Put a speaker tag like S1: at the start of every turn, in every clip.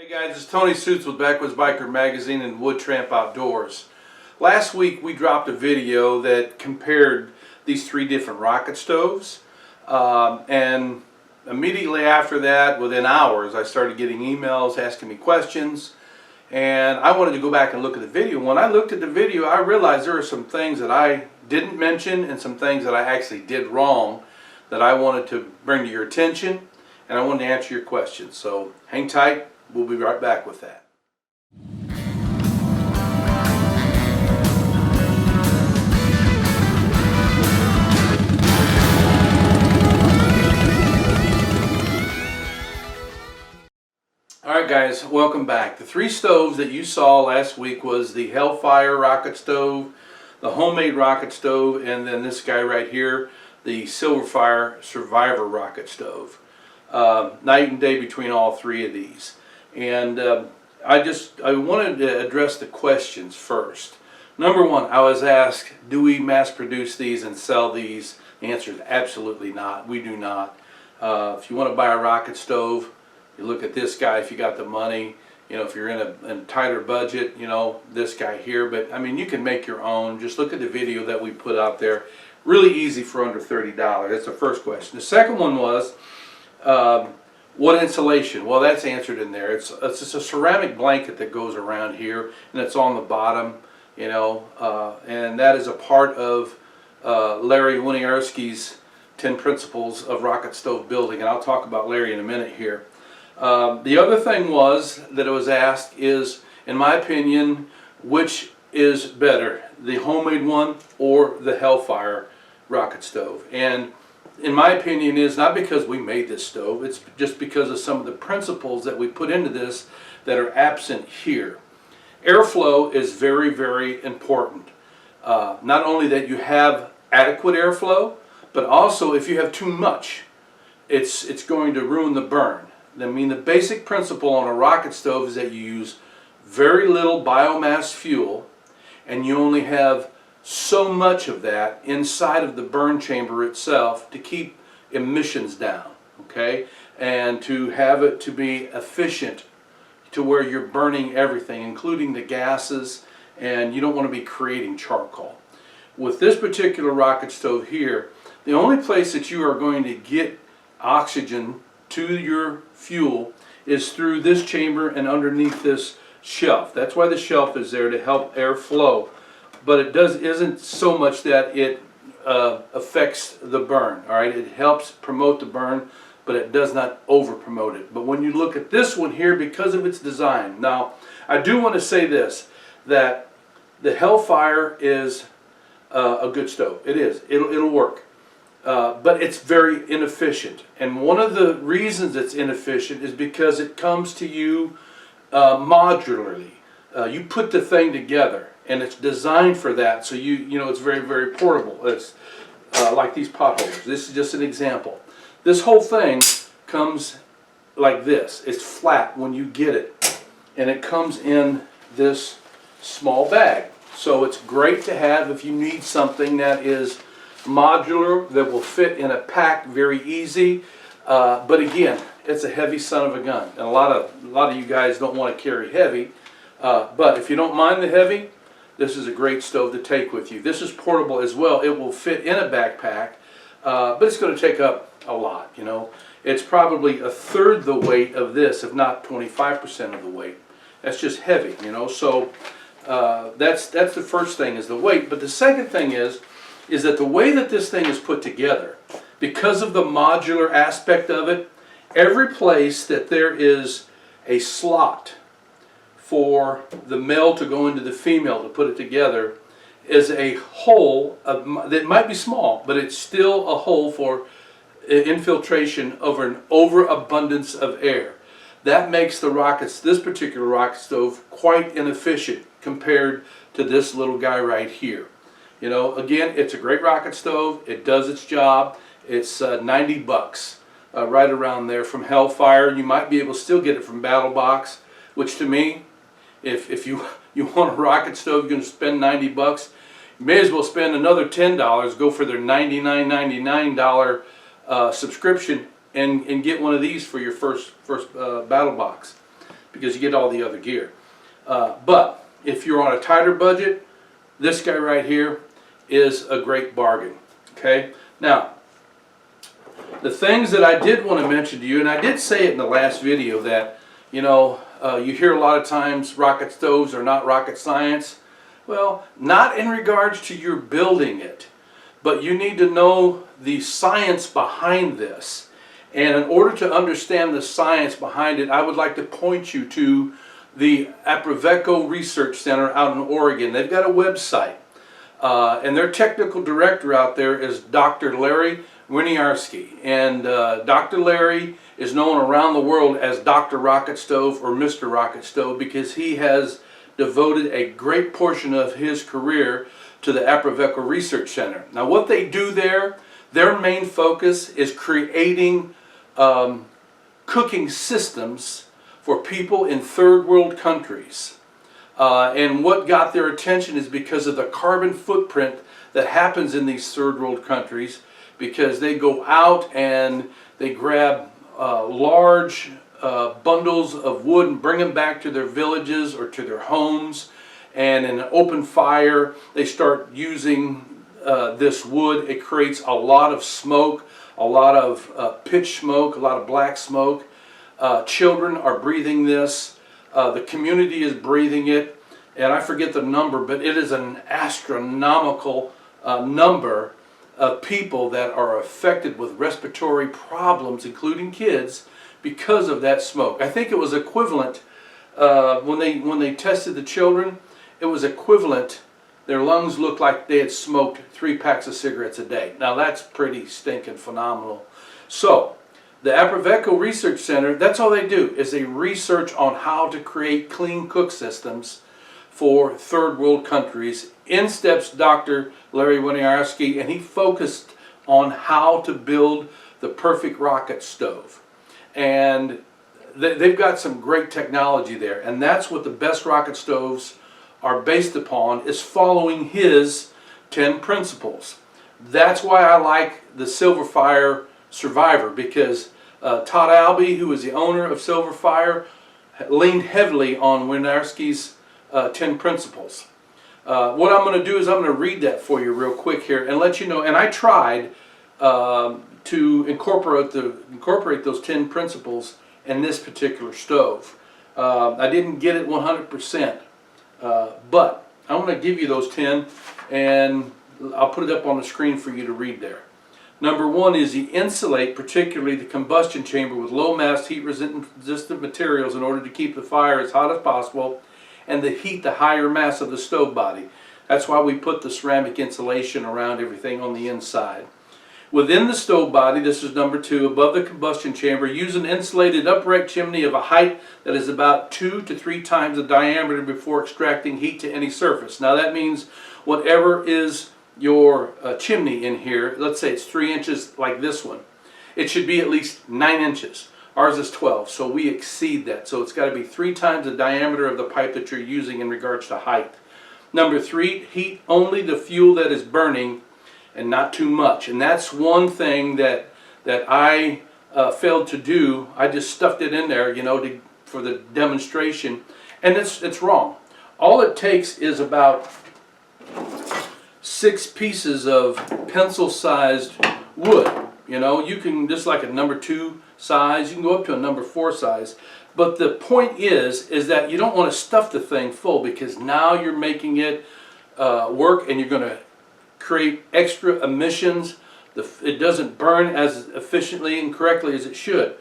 S1: Hey guys, it's Tony Suits with Backwoods Biker Magazine and Wood Tramp Outdoors. Last week we dropped a video that compared these three different rocket stoves, and immediately after that, within hours, I started getting emails asking me questions, and I wanted to go back and look at the video. When I looked at the video, I realized there are some things that I didn't mention and some things that I actually did wrong that I wanted to bring to your attention, and I wanted to answer your questions. So hang tight. We'll be right back with that. Alright guys, welcome back. The three stoves that you saw last week was the Hellfire rocket stove, the homemade rocket stove, and then this guy right here, the Silverfire Survivor rocket stove. Night and day between all three of these. And I wanted to address the questions first. Number one, I was asked, do we mass produce these and sell these? The answer is absolutely not. We do not. If you want to buy a rocket stove, you look at this guy if you got the money. You know, if you're in a tighter budget, you know, this guy here. But I mean, you can make your own. Just look at the video that we put out there. Really easy for under $30. That's the first question. The second one was, what insulation? Well, that's answered in there. It's just a ceramic blanket that goes around here, and it's on the bottom, you know, and that is a part of Larry Winiarski's 10 Principles of Rocket Stove Building, and I'll talk about Larry in a minute here. The other thing was that it was asked is, in my opinion, which is better, the homemade one or the Hellfire rocket stove? And in my opinion is not because we made this stove, it's just because of some of the principles that we put into this that are absent here. Airflow is very, very important. Not only that you have adequate airflow, but also if you have too much, it's going to ruin the burn. I mean, the basic principle on a rocket stove is that you use very little biomass fuel, and you only have so much of that inside of the burn chamber itself to keep emissions down, okay, and to have it to be efficient to where you're burning everything, including the gases, and you don't want to be creating charcoal. With this particular rocket stove here, the only place that you are going to get oxygen to your fuel is through this chamber and underneath this shelf. That's why the shelf is there, to help air flow. But it isn't so much that it affects the burn. All right, it helps promote the burn, but it does not over promote it. But when you look at this one here, because of its design, now I do want to say this, that the Hellfire is a good stove. It is. It'll work, but it's very inefficient. And one of the reasons it's inefficient is because it comes to you modularly. You put the thing together, and it's designed for that, so you know it's very, very portable. It's like these potholders. This is just an example. This whole thing comes like this. It's flat when you get it, and it comes in this small bag. So it's great to have if you need something that is modular, that will fit in a pack very easy. But again, it's a heavy son of a gun, and a lot of you guys don't want to carry heavy. But if you don't mind the heavy, this is a great stove to take with you. This is portable as well. It will fit in a backpack, but it's going to take up a lot, you know. It's probably a third the weight of this, if not 25% of the weight. That's just heavy, you know. So that's the first thing, is the weight. But the second thing is that the way that this thing is put together, because of the modular aspect of it, every place that there is a slot for the male to go into the female to put it together is a hole that might be small, but it's still a hole for infiltration over an overabundance of air. That makes this particular rocket stove quite inefficient compared to this little guy right here. You know, again, it's a great rocket stove. It does its job. It's 90 bucks, right around there from Hellfire. You might be able to still get it from Battle Box, which to me, if you want a rocket stove, you're going to spend 90 bucks. You may as well spend another $10, go for their $99.99 subscription, and get one of these for your first Battle Box. because you get all the other gear. But if you're on a tighter budget, this guy right here is a great bargain. Okay, now the things that I did want to mention to you, and I did say it in the last video, that you hear a lot of times rocket stoves are not rocket science. Well, not in regards to your building it, but you need to know the science behind this. And in order to understand the science behind it, I would like to point you to the Aproveco Research Center out in Oregon. They've got a website, and their technical director out there is Dr. Larry Winiarski. And Dr. Larry is known around the world as Dr. Rocket Stove or Mr. Rocket Stove, because he has devoted a great portion of his career to the Aproveco Research Center. Now what they do there, their main focus is creating cooking systems for people in third world countries. And what got their attention is because of the carbon footprint that happens in these third world countries, because they go out and they grab large bundles of wood and bring them back to their villages or to their homes, and in an open fire they start using this wood. It creates a lot of smoke, a lot of pitch smoke, a lot of black smoke. Children are breathing this. The community is breathing it, and I forget the number, but it is an astronomical number of people that are affected with respiratory problems, including kids, because of that smoke. I think it was equivalent when they tested the children. It was equivalent. Their lungs looked like they had smoked 3 packs of cigarettes a day. Now that's pretty stinking phenomenal. So the Aproveco Research Center, that's all they do, is they research on how to create clean cook systems for third world countries. In steps Dr. Larry Winiarski, and he focused on how to build the perfect rocket stove. And they've got some great technology there, and that's what the best rocket stoves are based upon, is following his 10 principles. That's why I like the Silverfire Survivor, because Todd Albee, who is the owner of Silverfire, leaned heavily on Winiarski's 10 principles. What I'm going to do is I'm going to read that for you real quick here and let you know. And I tried to incorporate those 10 principles in this particular stove. I didn't get it 100%, but I'm going to give you those 10, and I'll put it up on the screen for you to read there. Number 1 is you insulate, particularly the combustion chamber, with low mass heat resistant materials in order to keep the fire as hot as possible and to heat the higher mass of the stove body. That's why we put the ceramic insulation around everything on the inside. Within the stove body, this is number 2, above the combustion chamber, use an insulated upright chimney of a height that is about 2 to 3 times the diameter before extracting heat to any surface. Now that means whatever is your chimney in here, let's say it's 3 inches like this one, it should be at least 9 inches. Ours is 12, so we exceed that. So it's got to be 3 times the diameter of the pipe that you're using in regards to height. Number 3, heat only the fuel that is burning and not too much. And that's one thing that I failed to do. I just stuffed it in there, for the demonstration, and it's wrong. All it takes is about 6 pieces of pencil-sized wood. You can, just like a number 2 size, you can go up to a number 4 size. But the point is that you don't want to stuff the thing full, because now you're making it work, and you're going to create extra emissions. It doesn't burn as efficiently and correctly as it should.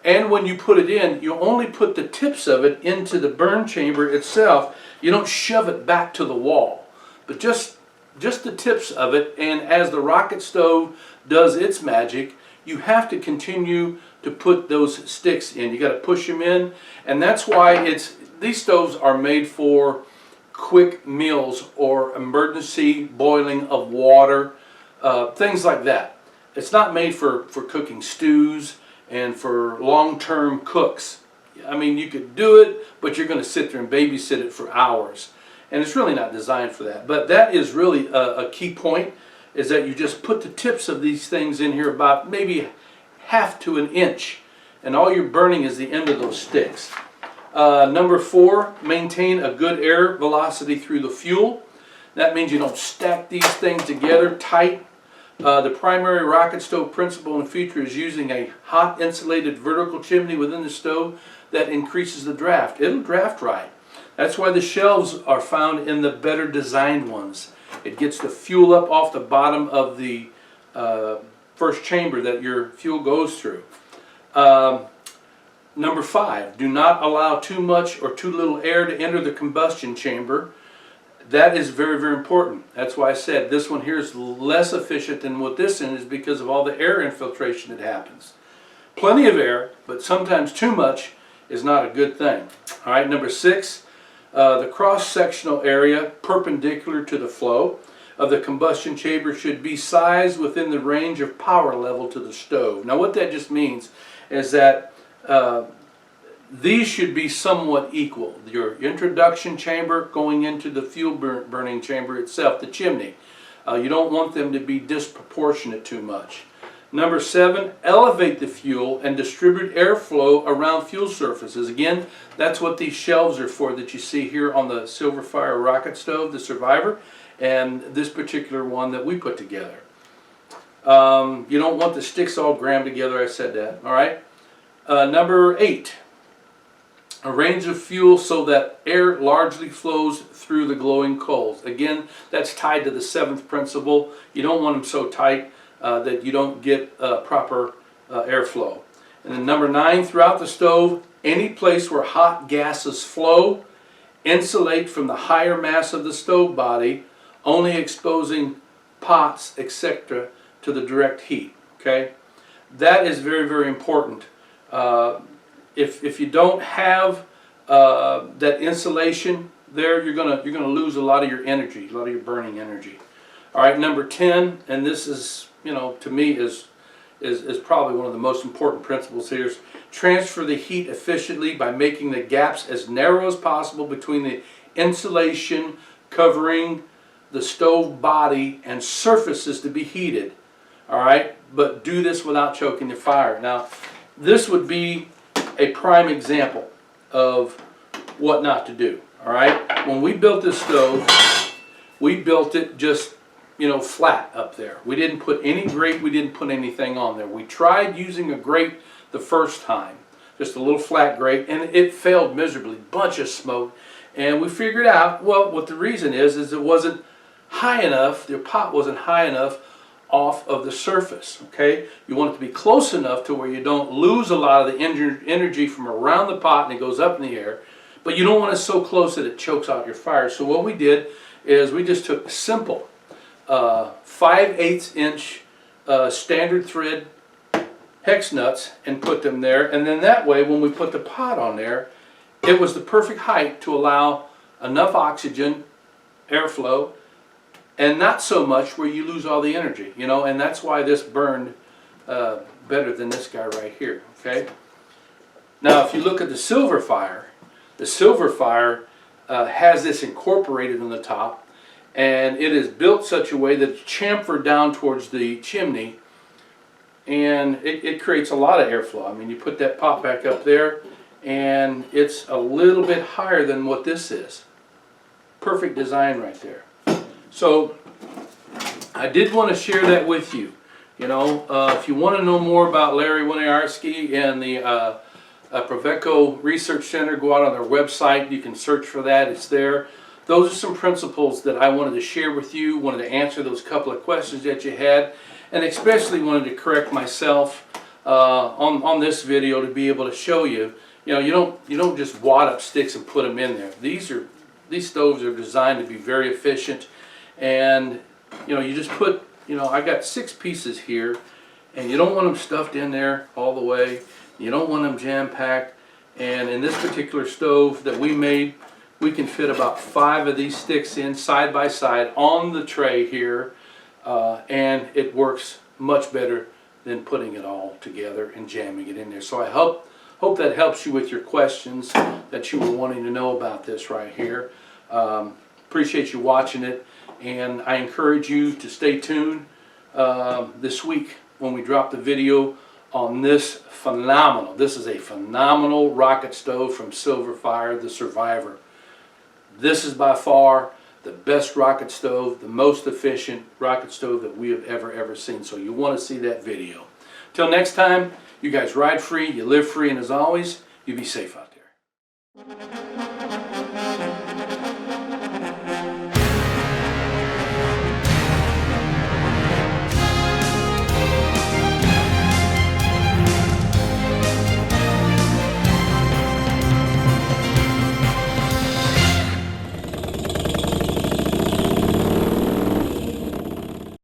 S1: And when you put it in, you only put the tips of it into the burn chamber itself. You don't shove it back to the wall, but just the tips of it. And as the rocket stove does its magic, you have to continue to put those sticks in. You got to push them in, and that's why these stoves are made for quick meals or emergency boiling of water, things like that. It's not made for cooking stews and for long-term cooks. I mean, you could do it, but you're going to sit there and babysit it for hours, and it's really not designed for that. But that is really a key point, is that you just put the tips of these things in here about maybe 1/2 to 1 inch, and all you're burning is the end of those sticks. Number 4, maintain a good air velocity through the fuel. That means you don't stack these things together tight. The primary rocket stove principle and feature is using a hot insulated vertical chimney within the stove that increases the draft. It'll draft right. That's why the shelves are found in the better designed ones. It gets the fuel up off the bottom of the first chamber that your fuel goes through. Number 5, do not allow too much or too little air to enter the combustion chamber. That is very, very important. That's why I said this one here is less efficient than what this is because of all the air infiltration that happens. Plenty of air, but sometimes too much is not a good thing. All right, number 6, the cross-sectional area perpendicular to the flow of the combustion chamber should be sized within the range of power level to the stove. Now what that just means is that these should be somewhat equal. Your introduction chamber going into the fuel burning chamber itself, the chimney. You don't want them to be disproportionate too much. Number 7, elevate the fuel and distribute airflow around fuel surfaces. Again, that's what these shelves are for that you see here on the Silverfire rocket stove, the Survivor, and this particular one that we put together. You don't want the sticks all crammed together, I said that, all right? Number 8, arrange the fuel so that air largely flows through the glowing coals. Again, that's tied to the 7th principle. You don't want them so tight that you don't get proper airflow. And then number 9, throughout the stove, any place where hot gases flow, insulate from the higher mass of the stove body, only exposing pots, etc., to the direct heat. Okay, that is very, very important. If you don't have that insulation there, you're gonna lose a lot of your energy, a lot of your burning energy. All right, number 10, and this is, you know, to me is probably one of the most important principles here, is transfer the heat efficiently by making the gaps as narrow as possible between the insulation covering the stove body and surfaces to be heated. All right, but do this without choking the fire. Now, this would be a prime example of what not to do. All right, when we built this stove, we built it just, you know, flat up there. We didn't put any grate, we didn't put anything on there. We tried using a grate the first time, just a little flat grate, and it failed miserably, bunch of smoke. And we figured out, well, what the reason is it wasn't high enough, the pot wasn't high enough off of the surface, okay? You want it to be close enough to where you don't lose a lot of the energy from around the pot and it goes up in the air, but you don't want it so close that it chokes out your fire. So what we did is we just took simple 5/8 inch standard thread hex nuts and put them there, and then that way when we put the pot on there, it was the perfect height to allow enough oxygen, airflow, and not so much where you lose all the energy, you know, and that's why this burned better than this guy right here, okay? Now, if you look at the Silverfire has this incorporated on the top, and it is built such a way that it's chamfered down towards the chimney, and it creates a lot of airflow. I mean, you put that pot back up there, and it's a little bit higher than what this is. Perfect design right there. So I did want to share that with you. You know, if you want to know more about Larry Winiarski and the Proveco Research Center, go out on their website. You can search for that. It's there. Those are some principles that I wanted to share with you. Wanted to answer those couple of questions that you had, and especially wanted to correct myself on this video to be able to show you. You know, you don't just wad up sticks and put them in there. These stoves are designed to be very efficient. And, you know, you just put, you know, I got 6 pieces here, and you don't want them stuffed in there all the way. You don't want them jam-packed. And in this particular stove that we made, we can fit about 5 of these sticks in side by side on the tray here, and it works much better than putting it all together and jamming it in there. So I hope that helps you with your questions that you were wanting to know about this right here. Appreciate you watching it. And I encourage you to stay tuned this week when we drop the video on this phenomenal, this is a phenomenal rocket stove from Silverfire, the Survivor. This is by far the best rocket stove, the most efficient rocket stove that we have ever seen. So you want to see that video. Till next time, you guys ride free, you live free, and as always, you be safe out there.